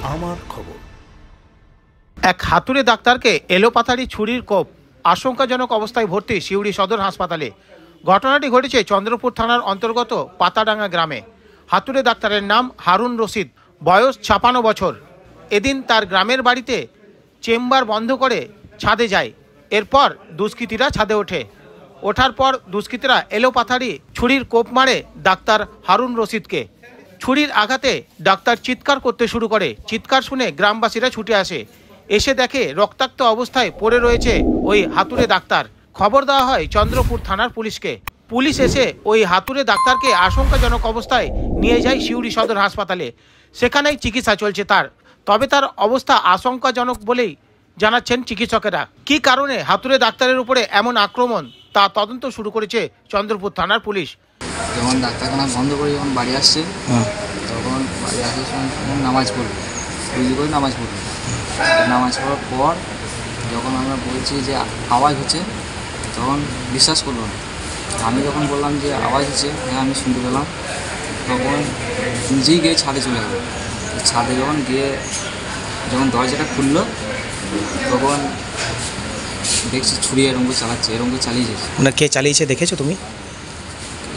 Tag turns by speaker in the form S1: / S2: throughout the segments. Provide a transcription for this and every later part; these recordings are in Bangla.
S1: আমার খবর।
S2: এক হাতুড়ে ডাক্তারকে এলোপাথারি ছুরির কোপ, আশঙ্কাজনক অবস্থায় ভর্তি সিউড়ি সদর হাসপাতালে। ঘটনাটি ঘটেছে চন্দ্রপুর থানার অন্তর্গত পাতাডাঙ্গা গ্রামে। হাতুড়ে ডাক্তারের নাম হারুন রশিদ, বয়স 56 বছর। এদিন তার গ্রামের বাড়িতে চেম্বার বন্ধ করে ছাদে যায়। এরপর দুষ্কৃতীরা ছাদে ওঠার পর দুষ্কৃতীরা এলোপাথারি ছুরির কোপ মারে ডাক্তার হারুন রশিদকে। ছুরির আঘাতে ডাক্তার চিৎকার করতে শুরু করে। চিৎকার শুনে গ্রামবাসীরা ছুটে এসে দেখে রক্তাক্ত অবস্থায় পড়ে রয়েছে ওই হাতুড়ে ডাক্তার। খবর দেওয়া হয় চন্দ্রপুর থানার পুলিশকে। পুলিশ এসে ওই হাতুড়ে ডাক্তারকে আশঙ্কাজনক অবস্থায় নিয়ে যায় সিউড়ি সদর হাসপাতালে। সেখানেই চিকিৎসা চলছে তার। তবে তার অবস্থা আশঙ্কাজনক বলেই জানাচ্ছেন চিকিৎসকেরা। কি কারণে হাতুড়ে ডাক্তারের উপরে এমন আক্রমণ তা তদন্ত শুরু করেছে চন্দ্রপুর থানার পুলিশ।
S3: যখন ডাক্তারখানা বন্ধ করে যখন বাড়ি আসছে তখন বাড়ি আসার সময় নামাজ পড়লো, পুজো করে নামাজ পড়লো। নামাজ পড়ার পর যখন আমরা বলছি যে আওয়াজ হচ্ছে তখন বিশ্বাস করলো না। আমি যখন বললাম যে আওয়াজ হচ্ছে, হ্যাঁ আমি শুনতে পেলাম, তখন নিজেই গিয়ে ছাদে চলে গেল। ছাদে যখন দরজাটা খুললো তখন দেখছি ছুরি এরকম করে চালিয়ে যাচ্ছে।
S4: মানে কে চালিয়েছে দেখেছো তুমি?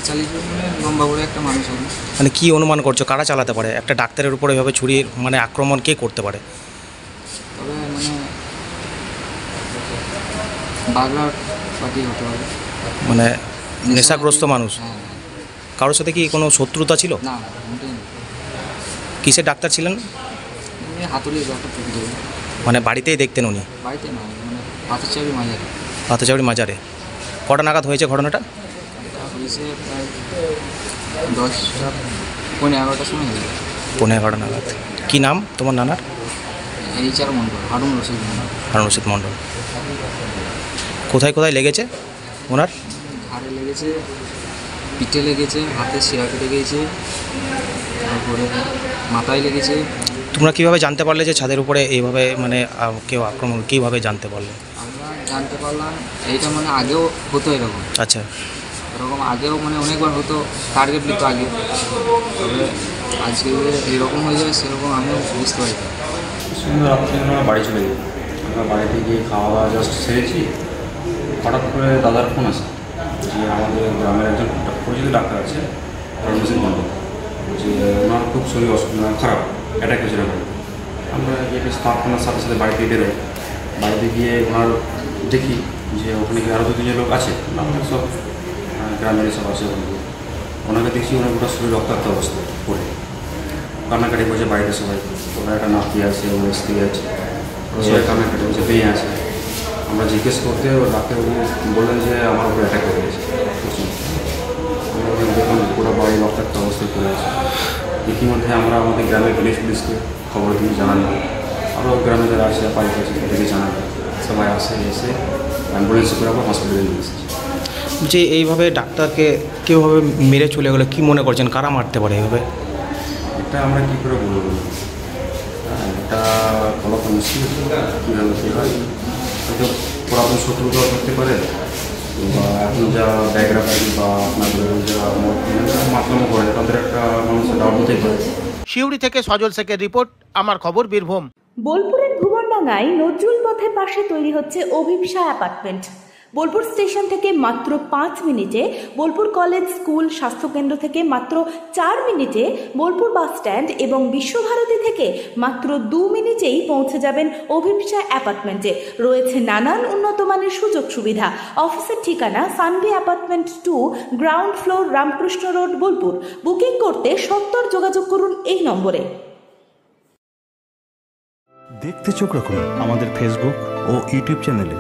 S3: চালিয়েছে মানে লম্বা করে একটা মানুষ হবে।
S4: মানে কি অনুমান করছো কারা চালাতে পারে? একটা ডাক্তারের উপরে এভাবে ছুরির মানে আক্রমণ কে করতে পারে?
S3: তবে মানে বাগলার পার্টি হতে পারে, মানে
S4: নেশাগ্রস্ত মানুষ।
S3: হ্যাঁ।
S4: কারোর সাথে কি কোনো শত্রুতা ছিল?
S3: না, মোটেই না।
S4: কিসের ডাক্তার ছিলেন?
S3: হাতুড়ি ব্যাপার থেকে যাবে।
S4: মানে বাড়িতেই দেখতেন উনি?
S3: বাড়িতে না, মানে
S4: পাথরচাবড়ি মাজারে। কটা নাগাদ হয়েছে ঘটনাটা?
S3: হয়েছে প্রায় 10টা 11টার সময় হয়েছে।
S4: 11:15 নাগাদ। কী নাম তোমার নানার?
S3: HR মণ্ডল, হারুন রশিদ মণ্ডল।
S4: হারুন রশিদ মণ্ডল। কোথায় কোথায় লেগেছে ওনার?
S3: ঘাড়ে লেগেছে, পিঠে লেগেছে, হাতে শিরাতে লেগেছে, তারপরে মাথায় লেগেছে।
S4: তোমরা কীভাবে জানতে পারলে যে ছাদের উপরে এইভাবে মানে কেউ আক্রমণ, কীভাবে জানতে পারলে?
S3: আমরা জানতে পারলাম এইটা মানে আগেও হতো এরকম।
S4: আচ্ছা।
S3: এরকম আগেও মানে অনেকবার হতো, টার্গেট নিত আগে। তবে আজকে এরকম হয়ে যাবে সেরকম আমিও বুঝতে পারি।
S5: সুন্দর রাত্রে আমরা বাড়ি চলে যাই। আমরা বাড়িতে গিয়ে খাওয়া দাওয়া জাস্ট সেরেছি, হঠাৎ করে দাদার ফোন আসে যে আমাদের গ্রামের একজন পরিচিত ডাক্তার আছে রণজিৎ মণ্ডল, যে ওনার খুব শরীর খারাপ, অ্যাটাক হয়েছিল। আমরা গিয়ে স্থাপনার সাথে সাথে বাড়িতে বেরোই। বাড়িতে গিয়ে ওনার দেখি যে ওখানে গিয়ে আরও 2-3 লোক আছে, আমাদের সব গ্রামের সব আছে। ওনাকে দেখছি ওনার গোটা শরীর রক্তাক্ত অবস্থা পড়ে কান্নাকাটি করছে বাড়িতে সবাই। ওনার একটা নাতি আছে, ওনার স্ত্রী আছে, সবাই কান্নাকাটি করছে, মেয়ে আছে। আমরা জিজ্ঞেস করতে ডাক্তারবাবু বললেন যে আমার উপরে অ্যাটাক হয়ে গেছে। আমরা দেখুন পুরো বাড়ি রক্তাক্ত অবস্থায় পড়ে আছে। ইতিমধ্যে আমরা আমাদের গ্রামের পুলিশকে খবর দিয়ে জানালাম, আরও গ্রামে যারা আছে পাইপ আছে তাদেরকে জানালাম। সবাই এসে অ্যাম্বুলেন্সে করে আমরা হসপিটালে নিয়ে এসেছি।
S4: যে এইভাবে ডাক্তারকে কীভাবে মেরে চলে গেলো, কী মনে করছেন কারা মারতে পারে এইভাবে?
S5: এটা আমরা কী করে বলবো, এটা বলা তো মুশকিল। কীভাবে কী হয়, হয়তো পুরাতন শত্রুতাও করতে পারে, বা এখন যা ব্যাকগ্রাউন্ড বা আপনাদের যা মাতলামো করে তাদের একটা মানুষের ডাউট হতেই পারে।
S2: সিউড়ি থেকে সজল শেখের রিপোর্ট, আমার খবর বীরভূম।
S6: বোলপুরের ভুবনডাঙ্গায় নজরুল পথের পাশে তৈরি হচ্ছে অভিপ্সা অ্যাপার্টমেন্ট। বোলপুর স্টেশন থেকে মাত্র 5 মিনিটে, বোলপুর কলেজ, স্কুল, স্বাস্থ্যকেন্দ্র থেকে মাত্র 4 মিনিটে, বোলপুর বাস স্ট্যান্ড এবং বিশ্বভারতী থেকে মাত্র 2 মিনিটেই পৌঁছে যাবেন অভিপ্সা অ্যাপার্টমেন্টে। রয়েছে নানান উন্নত মানের সুযোগ সুবিধা। অফিসের ঠিকানা Sanvi apartment 2, ground floor, Ramakrishna road, Bolpur. Booking করতে সত্বর যোগাযোগ করুন এই নম্বরে।
S1: দেখতে চোখ রাখুন আমাদের ফেসবুক ও ইউটিউব চ্যানেলে।